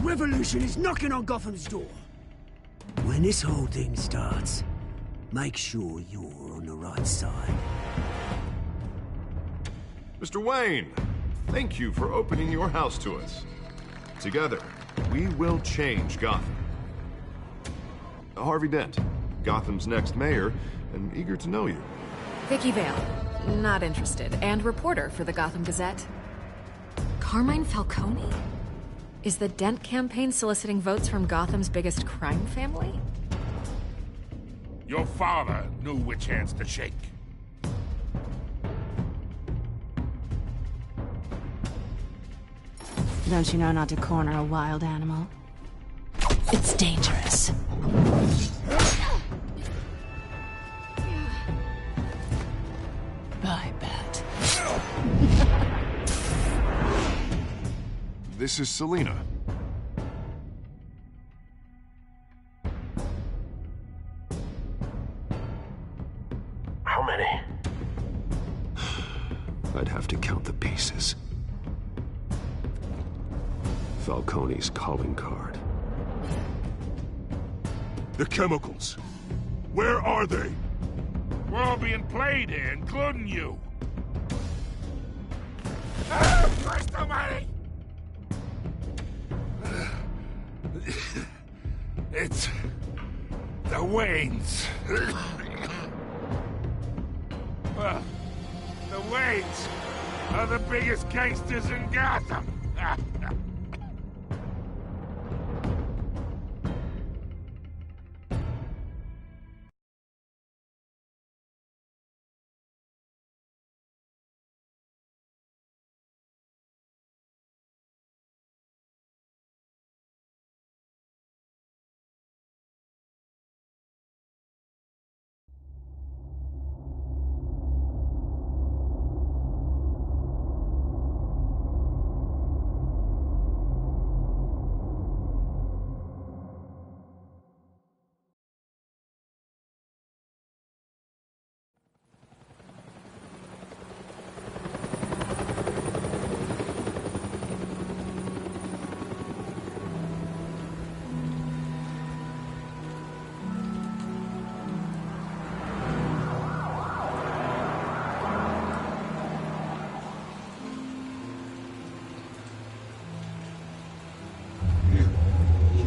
revolution is knocking on Gotham's door. When this whole thing starts, make sure you're on the right side. Mr. Wayne, thank you for opening your house to us. Together, we will change Gotham. Harvey Dent, Gotham's next mayor, and eager to know you. Vicky Vale, not interested, and reporter for the Gotham Gazette. Carmine Falcone? Is the Dent campaign soliciting votes from Gotham's biggest crime family? Your father knew which hands to shake. Don't you know not to corner a wild animal? It's dangerous. Bye, Bat. This is Selina. How many? I'd have to count the pieces. Falcone's calling card. The chemicals. Where are they? We're all being played here, including you. Christ almighty! It's the Waynes. Well, the Waynes are the biggest gangsters in Gotham.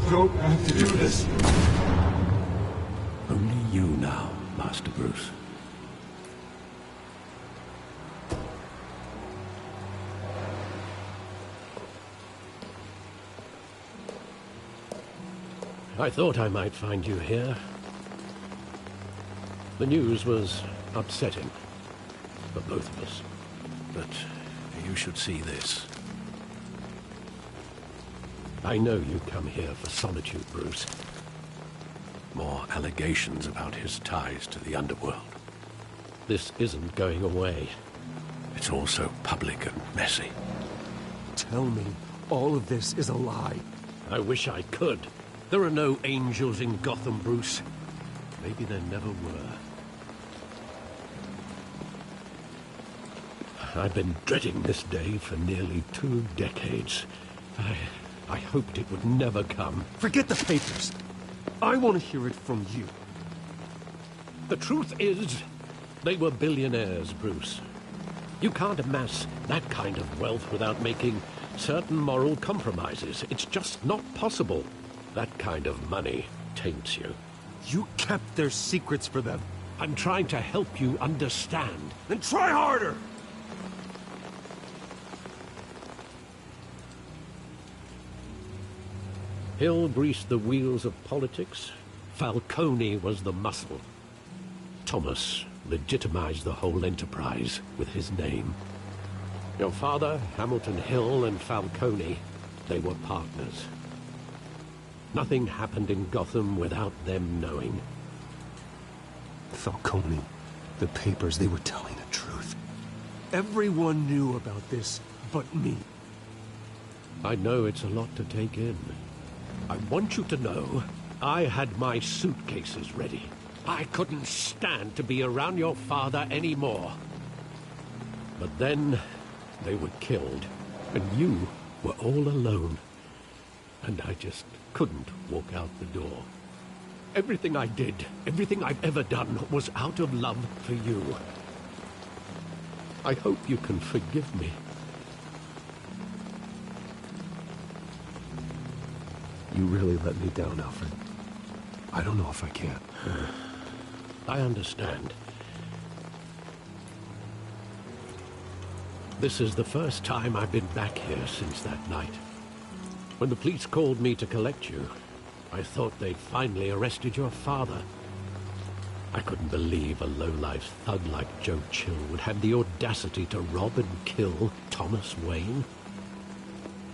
Don't have to do this. Only you now, Master Bruce. I thought I might find you here. The news was upsetting for both of us. But you should see this. I know you come here for solitude, Bruce. More allegations about his ties to the underworld. This isn't going away. It's all so public and messy. Tell me, all of this is a lie. I wish I could. There are no angels in Gotham, Bruce. Maybe there never were. I've been dreading this day for nearly 2 decades. I hoped it would never come. Forget the papers. I want to hear it from you. The truth is, they were billionaires, Bruce. You can't amass that kind of wealth without making certain moral compromises. It's just not possible. That kind of money taints you. You kept their secrets for them. I'm trying to help you understand. Then try harder! Hill greased the wheels of politics. Falcone was the muscle. Thomas legitimized the whole enterprise with his name. Your father, Hamilton Hill, and Falcone, they were partners. Nothing happened in Gotham without them knowing. Falcone, the papers, they were telling the truth. Everyone knew about this but me. I know it's a lot to take in. I want you to know, I had my suitcases ready. I couldn't stand to be around your father anymore. But then, they were killed, and you were all alone. and I just couldn't walk out the door. Everything I did, everything I've ever done, was out of love for you. I hope you can forgive me. You really let me down, Alfred. I don't know if I can. I understand. This is the first time I've been back here since that night. When the police called me to collect you, I thought they'd finally arrested your father. I couldn't believe a low-life thug like Joe Chill would have the audacity to rob and kill Thomas Wayne.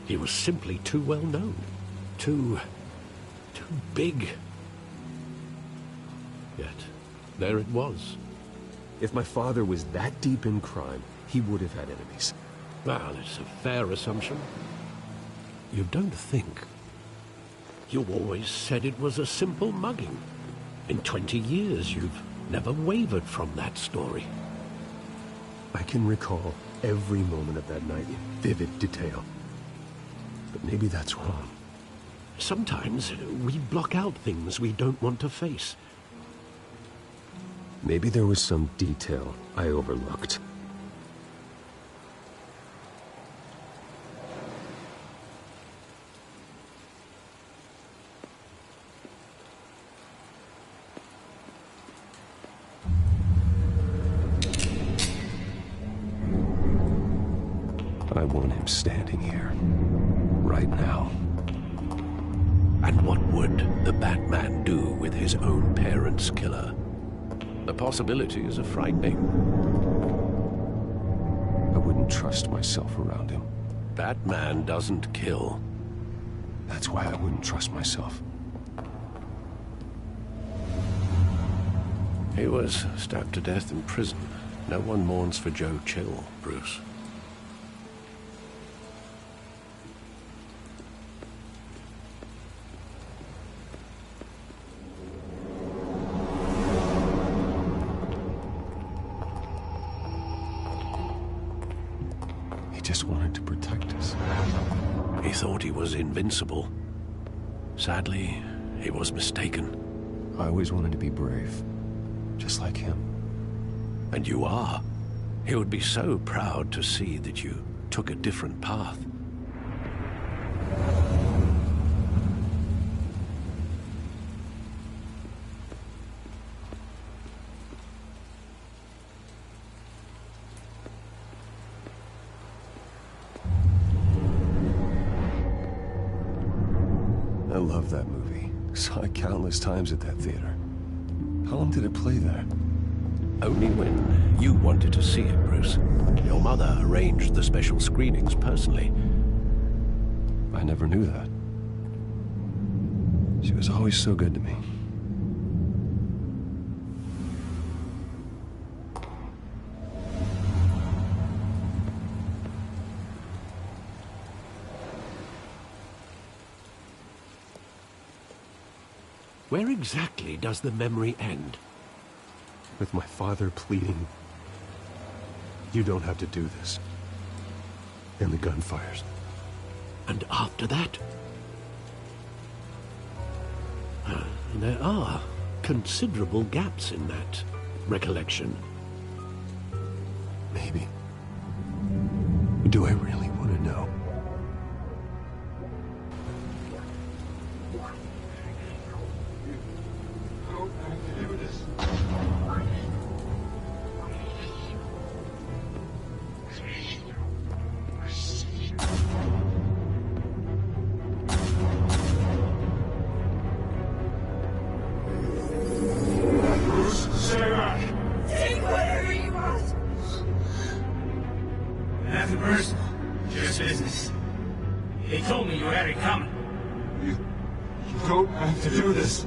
He was simply too well known. Too big. Yet, there it was. If my father was that deep in crime, he would have had enemies. Well, it's a fair assumption. You don't think. You always said it was a simple mugging. In 20 years, you've never wavered from that story. I can recall every moment of that night in vivid detail. But maybe that's wrong. Sometimes we block out things we don't want to face. Maybe there was some detail I overlooked. I want him standing here, right now. And what would the Batman do with his own parents' killer? The possibilities are frightening. I wouldn't trust myself around him. Batman doesn't kill. That's why I wouldn't trust myself. He was stabbed to death in prison. No one mourns for Joe Chill, Bruce. He just wanted to protect us. He thought he was invincible. Sadly, he was mistaken. I always wanted to be brave, just like him. And you are. He would be so proud to see that you took a different path. I love that movie. Saw it countless times at that theater. How long did it play there? Only when you wanted to see it, Bruce. Your mother arranged the special screenings personally. I never knew that. She was always so good to me. Where exactly does the memory end? With my father pleading, "You don't have to do this." And the gun fires. And after that? There are considerable gaps in that recollection. Maybe. Do I really want to know? Nothing personal, just business. They told me you had it coming. You don't have to do this.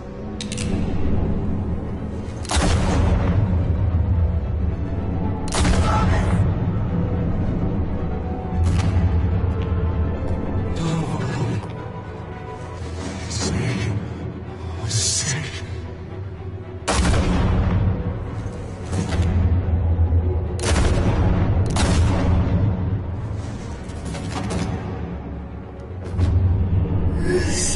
This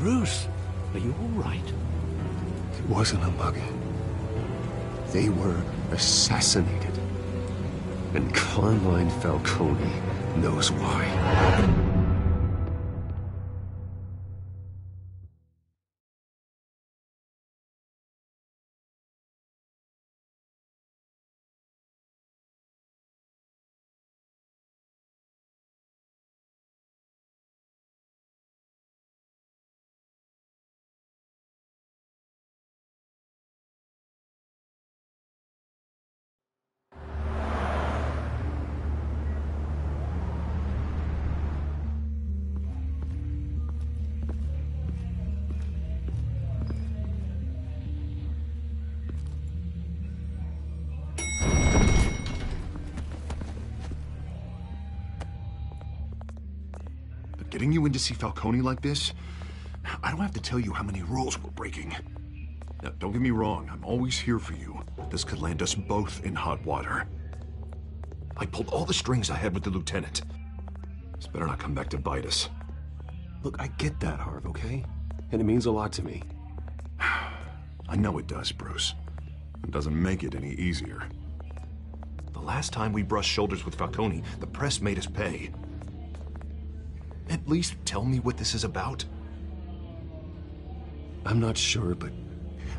Bruce, are you all right? It wasn't a mugging. They were assassinated. And Carmine Falcone knows why. Getting you in to see Falcone like this? I don't have to tell you how many rules we're breaking. Now, don't get me wrong, I'm always here for you, but this could land us both in hot water. I pulled all the strings I had with the lieutenant. This better not come back to bite us. Look, I get that, Harv, okay? And it means a lot to me. I know it does, Bruce. It doesn't make it any easier. The last time we brushed shoulders with Falcone, the press made us pay. At least tell me what this is about. I'm not sure, but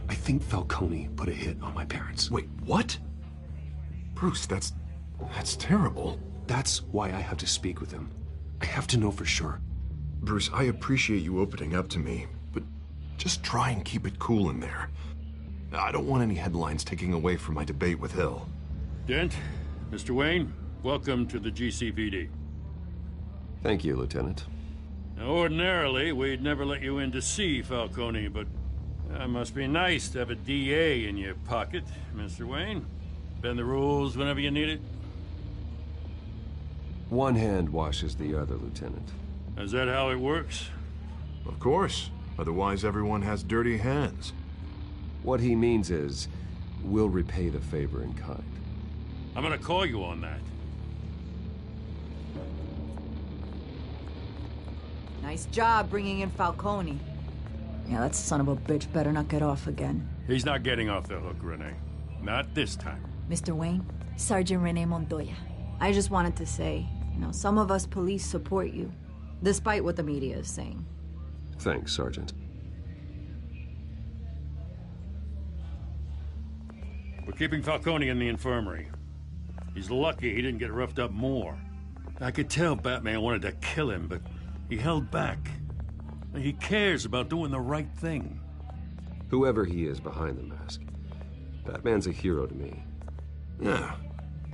I think Falcone put a hit on my parents. Wait, what? Bruce, that's terrible. That's why I have to speak with him. I have to know for sure. Bruce, I appreciate you opening up to me, but just try and keep it cool in there. I don't want any headlines taking away from my debate with Hill. Dent, Mr. Wayne, welcome to the GCPD. Thank you, Lieutenant. Now, ordinarily, we'd never let you in to see Falcone, but it must be nice to have a DA in your pocket, Mr. Wayne. Bend the rules whenever you need it. One hand washes the other, Lieutenant. Is that how it works? Of course. Otherwise, everyone has dirty hands. What he means is, we'll repay the favor in kind. I'm gonna call you on that. Nice job bringing in Falcone. Yeah, that son of a bitch better not get off again. He's not getting off the hook, Renee. Not this time. Mr. Wayne, Sergeant Renee Montoya. I just wanted to say, some of us police support you, despite what the media is saying. Thanks, Sergeant. We're keeping Falcone in the infirmary. He's lucky he didn't get roughed up more. I could tell Batman wanted to kill him, but he held back. He cares about doing the right thing. Whoever he is behind the mask, Batman's a hero to me. Yeah,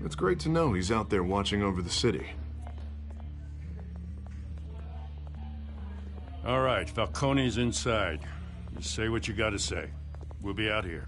it's great to know he's out there watching over the city. All right, Falcone's inside. Just say what you gotta say. We'll be out here.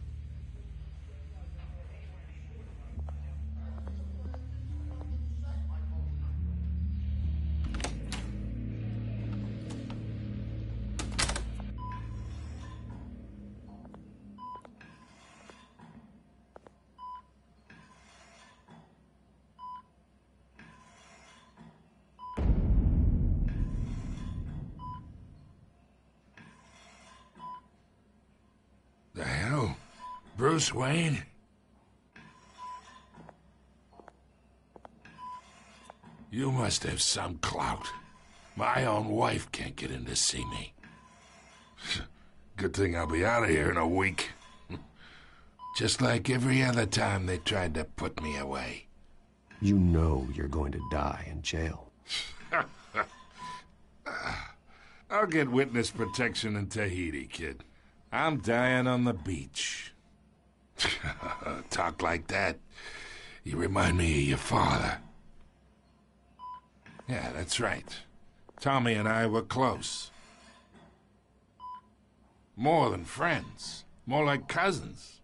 The hell? Bruce Wayne? You must have some clout. My own wife can't get in to see me. Good thing I'll be out of here in a week. Just like every other time they tried to put me away. You know you're going to die in jail. I'll get witness protection in Tahiti, kid. I'm dying on the beach. Talk like that. You remind me of your father. Yeah, that's right. Tommy and I were close. More than friends. More like cousins.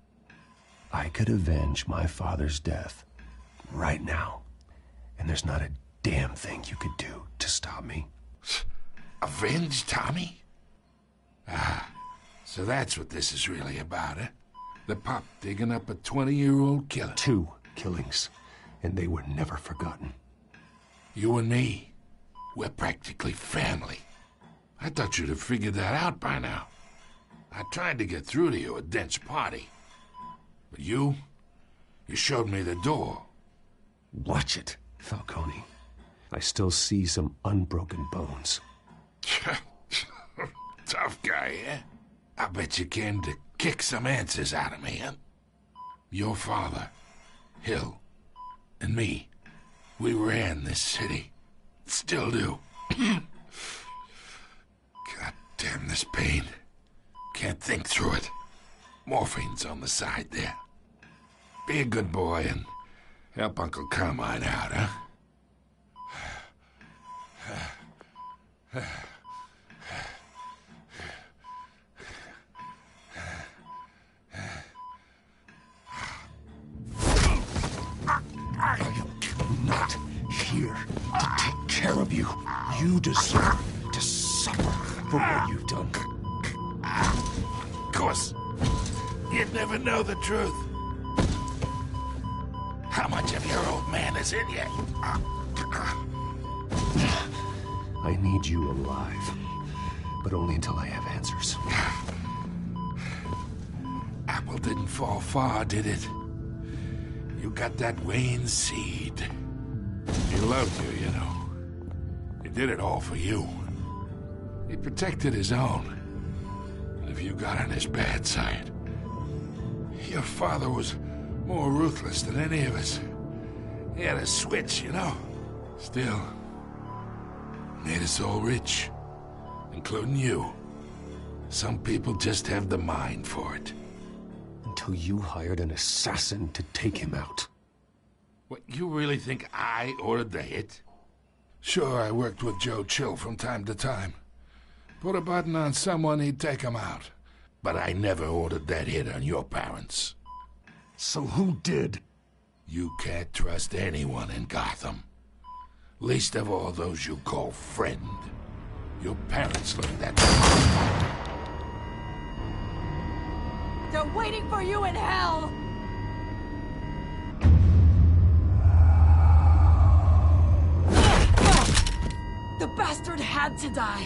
I could avenge my father's death right now. And there's not a damn thing you could do to stop me. Avenge Tommy? Ah, so that's what this is really about, eh? The pup digging up a 20-year-old killer. 2 killings, and they were never forgotten. You and me, we're practically family. I I thought you'd have figured that out by now. I tried to get through to you at Dent's party. But you showed me the door. Watch it, Falcone. I still see some unbroken bones. Tough guy, eh? I bet you came to kick some answers out of me, huh? Your father, Hill, and me, we ran this city. Still do. God damn this pain. Can't think through it. Morphine's on the side there. Be a good boy and help Uncle Carmine out, huh? I am not here to take care of you. You deserve to suffer for what you've done. Of course, you'd never know the truth. How much of your old man is in you? I need you alive, but only until I have answers. Apple didn't fall far, did it? You got that Wayne seed. He loved you, you know. He did it all for you. He protected his own. And if you got on his bad side, your father was more ruthless than any of us. He had a switch, you know. Still, made us all rich, including you. Some people just have the mind for it. Until you hired an assassin to take him out. What, you really think I ordered the hit? Sure, I worked with Joe Chill from time to time. Put a button on someone, he'd take him out. But I never ordered that hit on your parents. So who did? You can't trust anyone in Gotham. Least of all those you call friend. Your parents learned that. They're waiting for you in hell! The bastard had to die.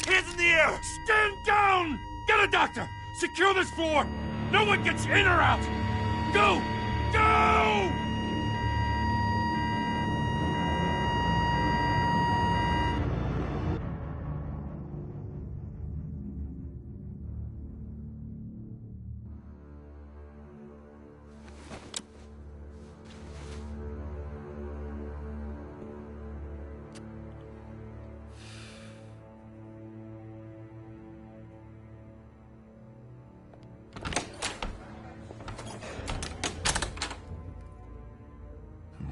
Hands in the air! Stand down! Get a doctor! Secure this floor! No one gets in or out! Go! Go!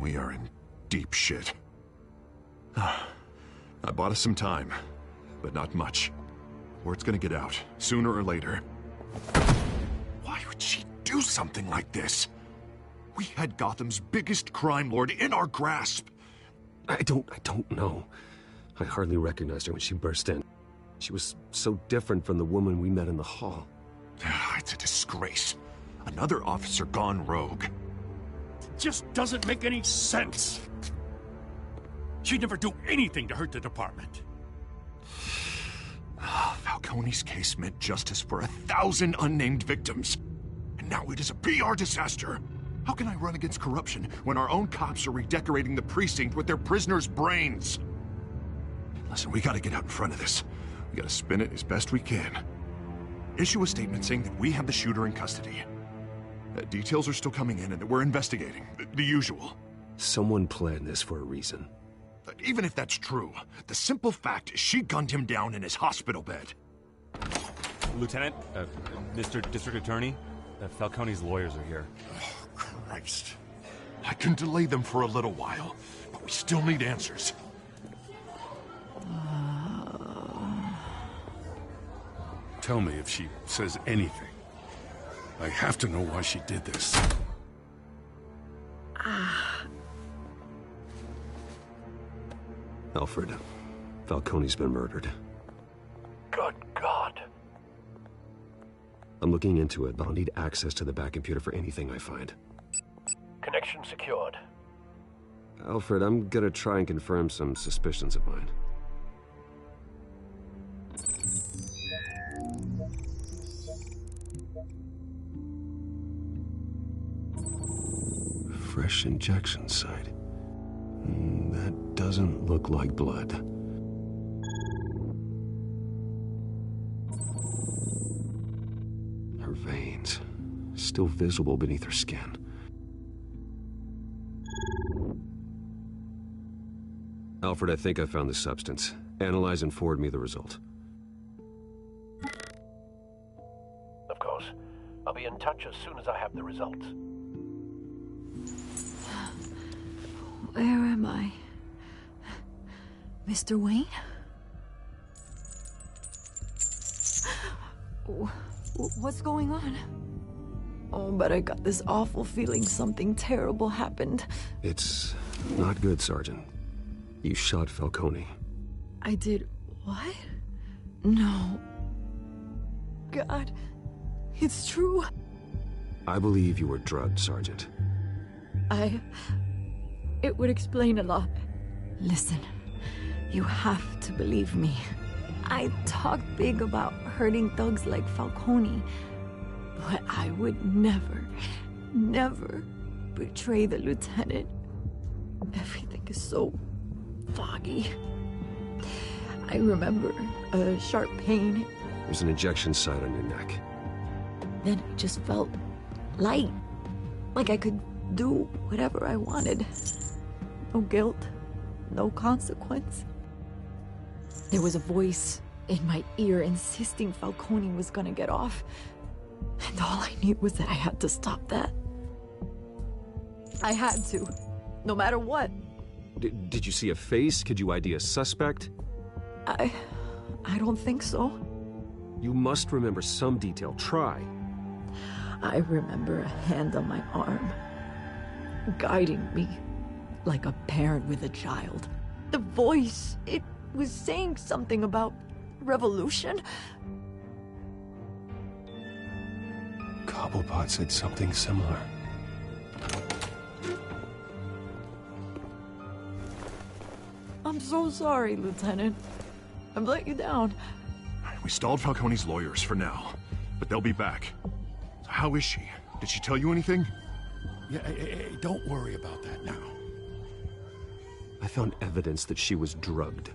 We are in deep shit. I bought us some time, but not much. Word's gonna get out, sooner or later. Why would she do something like this? We had Gotham's biggest crime lord in our grasp. I don't know. I hardly recognized her when she burst in. She was so different from the woman we met in the hall. It's a disgrace. Another officer gone rogue. Just doesn't make any sense. She'd never do anything to hurt the department. Falcone's case meant justice for 1,000 unnamed victims. And now it is a PR disaster. How can I run against corruption when our own cops are redecorating the precinct with their prisoners' brains? Listen, we gotta get out in front of this. We gotta spin it as best we can. Issue a statement saying that we have the shooter in custody. Details are still coming in and that we're investigating. The usual. Someone planned this for a reason. Even if that's true, the simple fact is she gunned him down in his hospital bed. Lieutenant, Mr. District Attorney, Falcone's lawyers are here. Oh, Christ. I can delay them for a little while, but we still need answers. Tell me if she says anything. I have to know why she did this. Alfred, Falcone's been murdered. Good God. I'm looking into it, but I'll need access to the back computer for anything I find. Connection secured. Alfred, I'm gonna try and confirm some suspicions of mine. Fresh injection site. That doesn't look like blood. Her veins, still visible beneath her skin. Alfred, I think I found the substance. Analyze and forward me the result. Of course. I'll be in touch as soon as I have the results. Where am I? Mr. Wayne? What's going on? Oh, but I got this awful feeling something terrible happened. It's not good, Sergeant. You shot Falcone. I did what? No. God, it's true. I believe you were drugged, Sergeant. It would explain a lot. Listen, you have to believe me. I talk big about hurting thugs like Falcone, but I would never, never betray the lieutenant. Everything is so foggy. I remember a sharp pain. There's an injection site on your neck. Then it just felt light, like I could do whatever I wanted. No guilt, no consequence. There was a voice in my ear insisting Falcone was gonna get off. And all I knew was that I had to stop that. I had to, no matter what. Did you see a face? Could you ID a suspect? I don't think so. You must remember some detail. Try. I remember a hand on my arm, guiding me like a parent with a child. The voice, it was saying something about revolution. Cobblepot said something similar. I'm so sorry, Lieutenant. I've let you down. We stalled Falcone's lawyers for now, but they'll be back. So how is she? Did she tell you anything? Yeah, hey, don't worry about that now. I found evidence that she was drugged.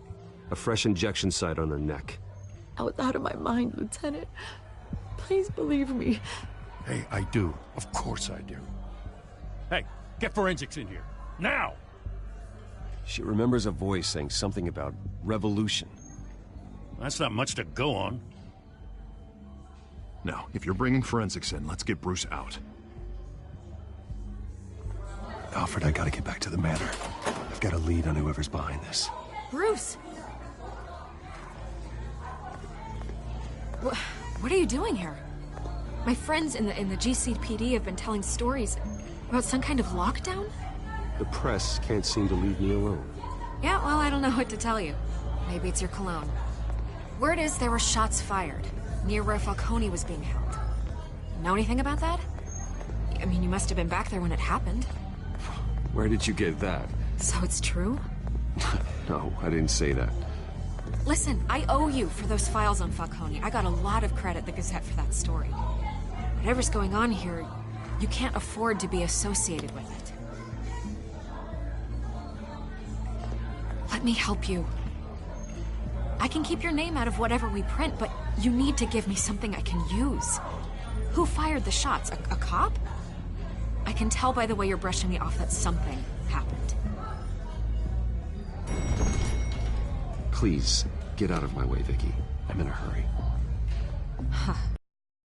A fresh injection site on her neck. I was out of my mind, Lieutenant. Please believe me. Hey, I do. Of course I do. Hey, get forensics in here. Now! She remembers a voice saying something about revolution. That's not much to go on. Now, if you're bringing forensics in, let's get Bruce out. Alfred, I gotta get back to the manor. I've got a lead on whoever's behind this. Bruce! What are you doing here? My friends in the GCPD have been telling stories about some kind of lockdown? The press can't seem to leave me alone. Yeah, well, I don't know what to tell you. Maybe it's your cologne. Word is there were shots fired near where Falcone was being held. Know anything about that? I mean, you must have been back there when it happened. Where did you get that? So it's true? No, I didn't say that. Listen, I owe you for those files on Falcone. I got a lot of credit at the Gazette for that story. Whatever's going on here, you can't afford to be associated with it. Let me help you. I can keep your name out of whatever we print, but you need to give me something I can use. Who fired the shots? A cop? I can tell by the way you're brushing me off that something happened. Please, get out of my way, Vicky. I'm in a hurry. Huh.